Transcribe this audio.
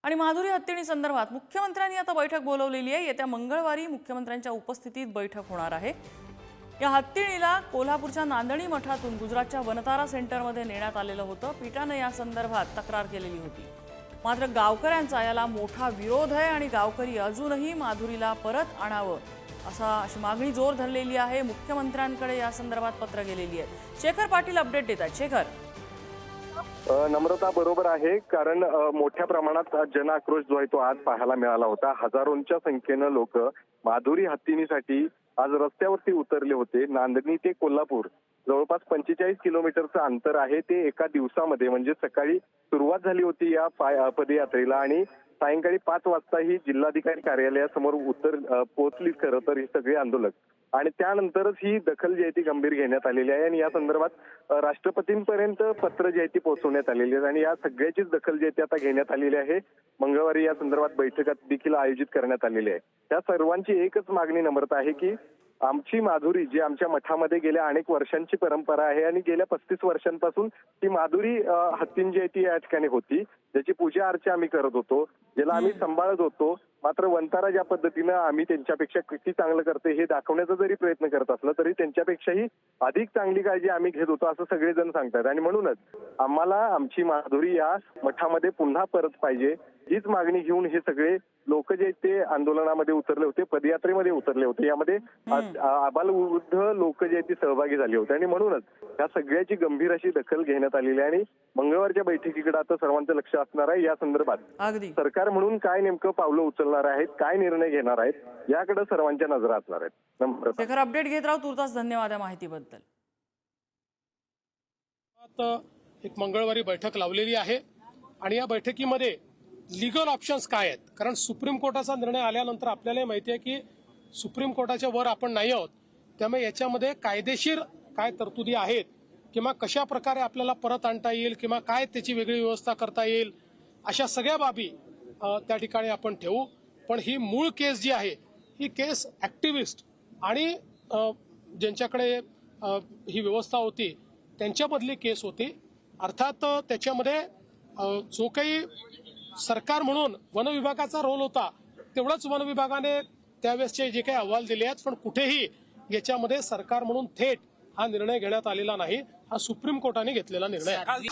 आणि माधुरी हत्तीणी संदर्भात मुख्यमंत्र्यांनी आता बैठक बोलवलेली आहे। येत्या मंगळवारी मुख्यमंत्र्यांच्या उपस्थितीत बैठक होणार आहे। या हत्तीणीला कोल्हापूरच्या नांदणी मठातून गुजरातच्या वनतारा सेंटरमध्ये नेण्यात आलेलं होतं। पीठाने या संदर्भात तक्रार केलेली होती, मात्र गावकऱ्यांचा याला मोठा विरोध आहे आणि गावकरी अजूनही माधुरीला परत आणावं अशी मागणी जोर धरलेली आहे। मुख्यमंत्र्यांकडे या संदर्भात पत्र गेलेली आहे। शेखर पाटील अपडेट देतात। शेखर, नम्रता बरोबर आहे, कारण मोठ्या प्रमाणात जन आक्रोश जो आहे तो आज पाहायला मिळाला होता। हजारोंच्या संख्येनं लोक माधुरी हत्तीणीसाठी आज रस्त्यावरती उतरले होते। नांदणी ते कोल्हापूर जवळपास 45 किलोमीटरचं अंतर आहे। ते एका दिवसामध्ये म्हणजे सकाळी सुरुवात झाली होती या पदयात्रेला आणि सायंकाळी 5 वाजता ही जिल्हाधिकारी कार्यालयासमोर पोहोचली खरं तर ही सगळे आंदोलक, आणि त्यानंतरच ही दखल जी आहे ती गंभीर घेण्यात आलेली आहे आणि या संदर्भात राष्ट्रपतींपर्यंत पत्र जी आहे ती पोहोचवण्यात आलेली आहे आणि या सगळ्याचीच दखल जी आहे ती आता घेण्यात आलेली आहे। मंगळवारी या संदर्भात बैठक देखील आयोजित करण्यात आलेली आहे। त्या सर्वांची एकच मागणी नम्रता आहे की आमची माधुरी जी आमच्या मठामध्ये गेल्या अनेक वर्षांची परंपरा आहे आणि गेल्या 35 वर्षांपासून ती माधुरी हत्तीण जी आहे ती या ठिकाणी होती, ज्याची पूजा अर्चा आम्ही करत होतो, ज्याला आम्ही सांभाळत होतो। मात्र वनतारा ज्या पद्धतीनं आम्ही त्यांच्यापेक्षा किती चांगलं करते हे दाखवण्याचा जरी प्रयत्न करत असलं तरी त्यांच्यापेक्षाही अधिक चांगली काळजी आम्ही घेत होतो असं सगळेजण सांगतात आणि म्हणूनच आम्हाला आमची माधुरी या मठामध्ये पुन्हा परत पाहिजे हीच मागणी घेऊन हे सगळे लोक जे ते आंदोलनामध्ये उतरले होते, पदयात्रेमध्ये उतरले होते। यामध्ये आबालवृद्ध लोक जे ती सहभागी झाले होते आणि म्हणूनच या सगळ्याची गंभीर अशी दखल घेण्यात आलेली आहे आणि मंगळवारच्या बैठकीकडे आता सर्वांचं लक्ष असणार आहे। या संदर्भात सरकार म्हणून काय नेमकं पावलं उचलणार आहेत, काय निर्णय घेणार आहेत याकडे सर्वांच्या नजरा असणार आहेत। शेखर, अपडेट घेत राहू। तुर्तास धन्यवाद या माहितीबद्दल। एक मंगळवारी बैठक लावलेली आहे आणि या बैठकीमध्ये लीगल ऑप्शन्स काय आहेत, कारण सुप्रीम कोर्टाचा निर्णय आल्यानंतर आपल्याला माहिती आहे की सुप्रीम कोर्टाच्या वर आपण नाही आहोत, त्यामुळे याच्यामध्ये कायदेशीर काय तरतुदी आहेत किंवा कशा प्रकारे आपल्याला परत आणता येईल किंवा काय त्याची वेगळी व्यवस्था करता येईल अशा सगळ्या बाबी त्या ठिकाणी आपण ठेवू। पण ही मूळ केस जी आहे ही केस ऍक्टिव्हिस्ट आणि ज्यांच्याकडे ही व्यवस्था होती त्यांच्यामधली केस होती। अर्थात त्याच्यामध्ये जो काही सरकार म्हणून वन विभागाचा रोल होता तेवढाच वन विभागाने त्यावेळेसचे जे काही अहवाल दिले आहेत, पण कुठेही याच्यामध्ये सरकार म्हणून थेट हा निर्णय घेण्यात आलेला नाही। हा सुप्रीम कोर्टाने घेतलेला निर्णय आहे।